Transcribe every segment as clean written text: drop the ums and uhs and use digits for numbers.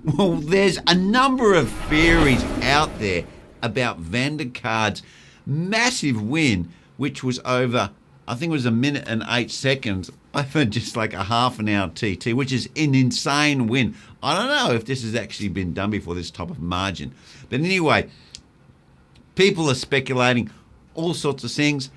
Well, there's a number of theories out there about Vingegaard's massive win, which was over, I think it was 1 minute and 8 seconds, over just like a half an hour TT, which is an insane win. I don't know if this has actually been done before, this type of margin. But anyway, people are speculating all sorts of things.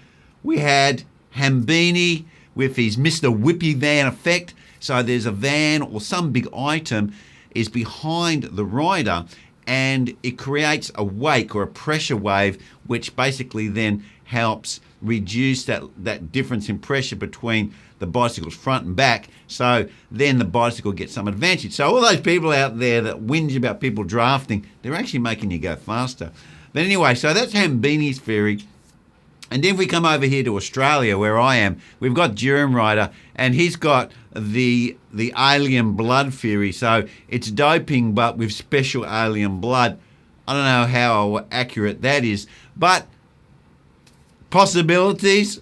We had Hambini with his Mr. Whippy van effect. So there's a van or some big item is behind the rider, and it creates a wake or a pressure wave, which basically then helps reduce that difference in pressure between the bicycle's front and back. So then the bicycle gets some advantage. So all those people out there that whinge about people drafting, they're actually making you go faster. But anyway, so that's Hambini's theory. And then if we come over here to Australia, where I am, we've got Durham Rider, and he's got the alien blood theory. So it's doping, but with special alien blood. I don't know how accurate that is, but possibilities.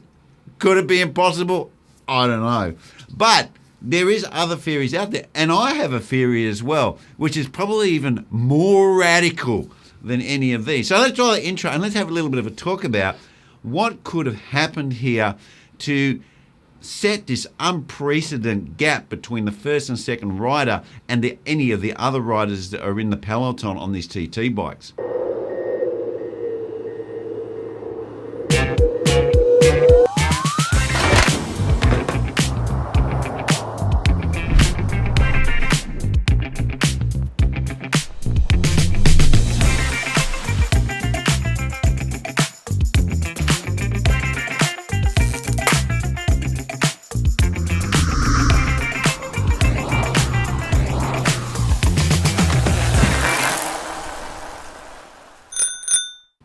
Could it be impossible? I don't know. But there is other theories out there, and I have a theory as well, which is probably even more radical than any of these. So let's draw the intro, and let's have a little bit of a talk about what could have happened here to set this unprecedented gap between the first and second rider and any of the other riders that are in the peloton on these TT bikes.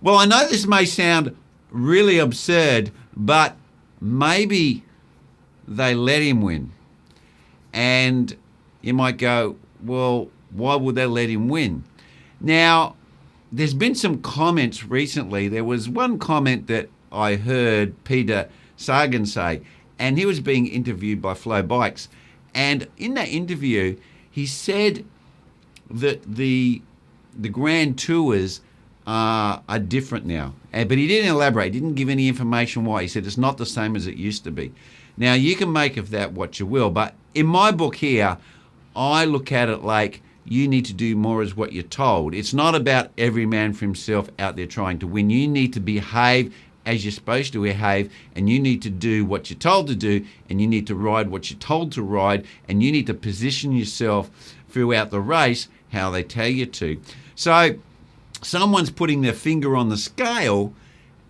Well, I know this may sound really absurd, but maybe they let him win. And you might go, well, why would they let him win? Now, there's been some comments recently. There was one comment that I heard Peter Sagan say, and he was being interviewed by Flow Bikes. And in that interview, he said that the Grand Tours are different now. But he didn't elaborate, he didn't give any information why. He said it's not the same as it used to be. Now, you can make of that what you will, but in my book here, I look at it like you need to do more as what you're told. It's not about every man for himself out there trying to win. You need to behave as you're supposed to behave, and you need to do what you're told to do, and you need to ride what you're told to ride, and you need to position yourself throughout the race how they tell you to. So someone's putting their finger on the scale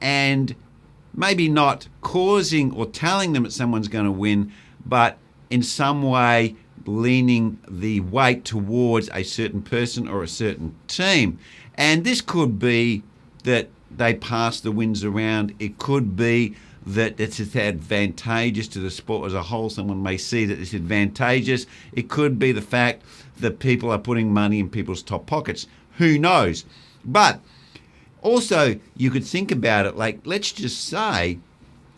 and maybe not causing or telling them that someone's going to win, but in some way leaning the weight towards a certain person or a certain team. And this could be that they pass the wins around. It could be that it's advantageous to the sport as a whole. Someone may see that it's advantageous. It could be the fact that people are putting money in people's top pockets. Who knows? But also, you could think about it like, let's just say,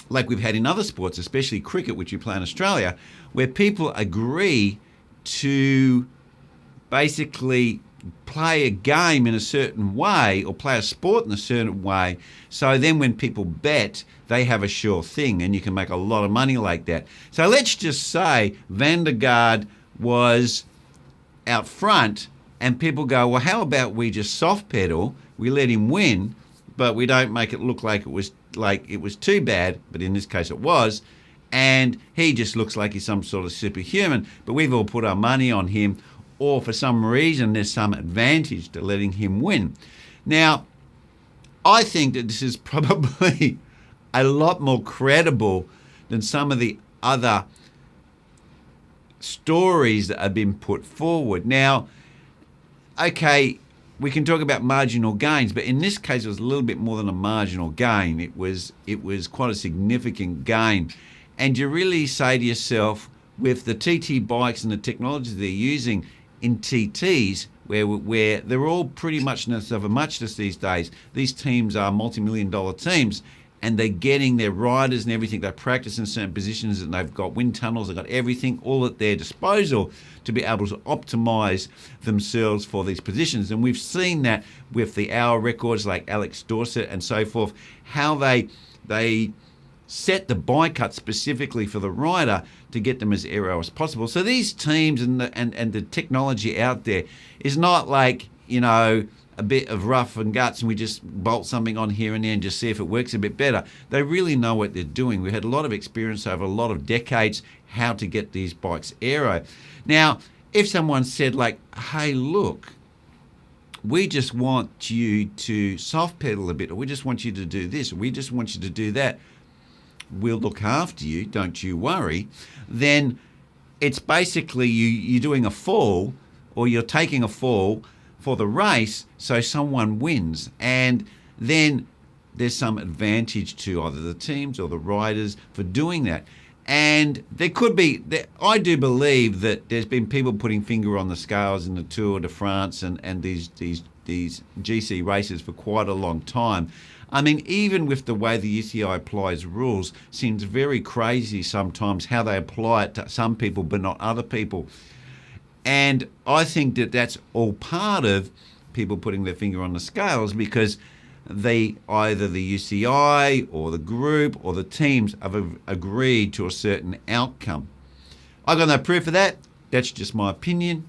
like we've had in other sports, especially cricket, which we play in Australia, where people agree to basically play a game in a certain way or play a sport in a certain way. So then when people bet, they have a sure thing, and you can make a lot of money like that. So let's just say Vingegaard was out front, and people go, well, how about we just soft pedal, we let him win, but we don't make it look like it was too bad, but in this case it was, and he just looks like he's some sort of superhuman, but we've all put our money on him, or for some reason there's some advantage to letting him win. Now, I think that this is probably a lot more credible than some of the other stories that have been put forward. Now, okay, we can talk about marginal gains, but in this case it was a little bit more than a marginal gain. It was quite a significant gain. And you really say to yourself, with the TT bikes and the technology they're using in TTs, where they're all pretty much of a muchness these days, these teams are multi-million-dollar teams, and they're getting their riders and everything. They practice in certain positions, and they've got wind tunnels, they've got everything all at their disposal to be able to optimize themselves for these positions. And we've seen that with the hour records like Alex Dorset and so forth, how they set the bike cut specifically for the rider to get them as aero as possible. So these teams and the technology out there is not like, you know, a bit of rough and guts and we just bolt something on here and there and just see if it works a bit better. They really know what they're doing. We've had a lot of experience over a lot of decades how to get these bikes aero. Now, if someone said like, hey, look, we just want you to soft pedal a bit, or we just want you to do this, or we just want you to do that, we'll look after you, don't you worry, then it's basically you're doing a fall, or you're taking a fall for the race so someone wins. And then there's some advantage to either the teams or the riders for doing that. And there could be, I do believe that there's been people putting finger on the scales in the Tour de France and these GC races for quite a long time. I mean, even with the way the UCI applies rules, seems very crazy sometimes how they apply it to some people but not other people. And I think that that's all part of people putting their finger on the scales, because either the UCI or the group or the teams have agreed to a certain outcome. I've got no proof of that. That's just my opinion.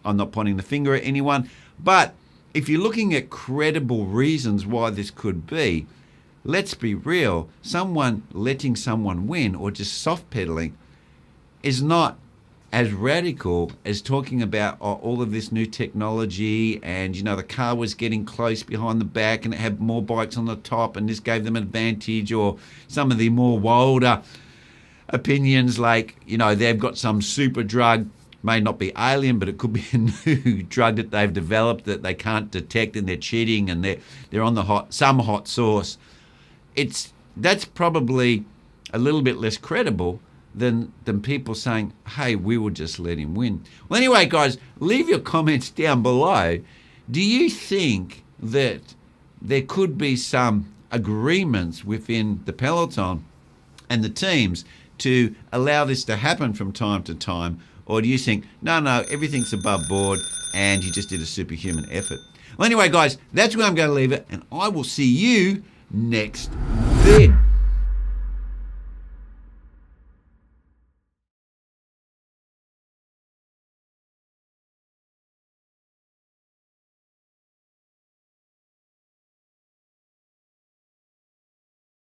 I'm not pointing the finger at anyone. But if you're looking at credible reasons why this could be, let's be real. Someone letting someone win or just soft pedaling is not as radical as talking about all of this new technology, and you know, the car was getting close behind the back and it had more bikes on the top and this gave them an advantage, or some of the more wilder opinions like, you know, they've got some super drug, may not be alien, but it could be a new drug that they've developed that they can't detect and they're cheating and they're on the some hot sauce. That's probably a little bit less credible than people saying, hey, we will just let him win. Well, anyway, guys, leave your comments down below. Do you think that there could be some agreements within the peloton and the teams to allow this to happen from time to time? Or do you think, no, everything's above board and you just did a superhuman effort? Well, anyway, guys, that's where I'm going to leave it, and I will see you next vid.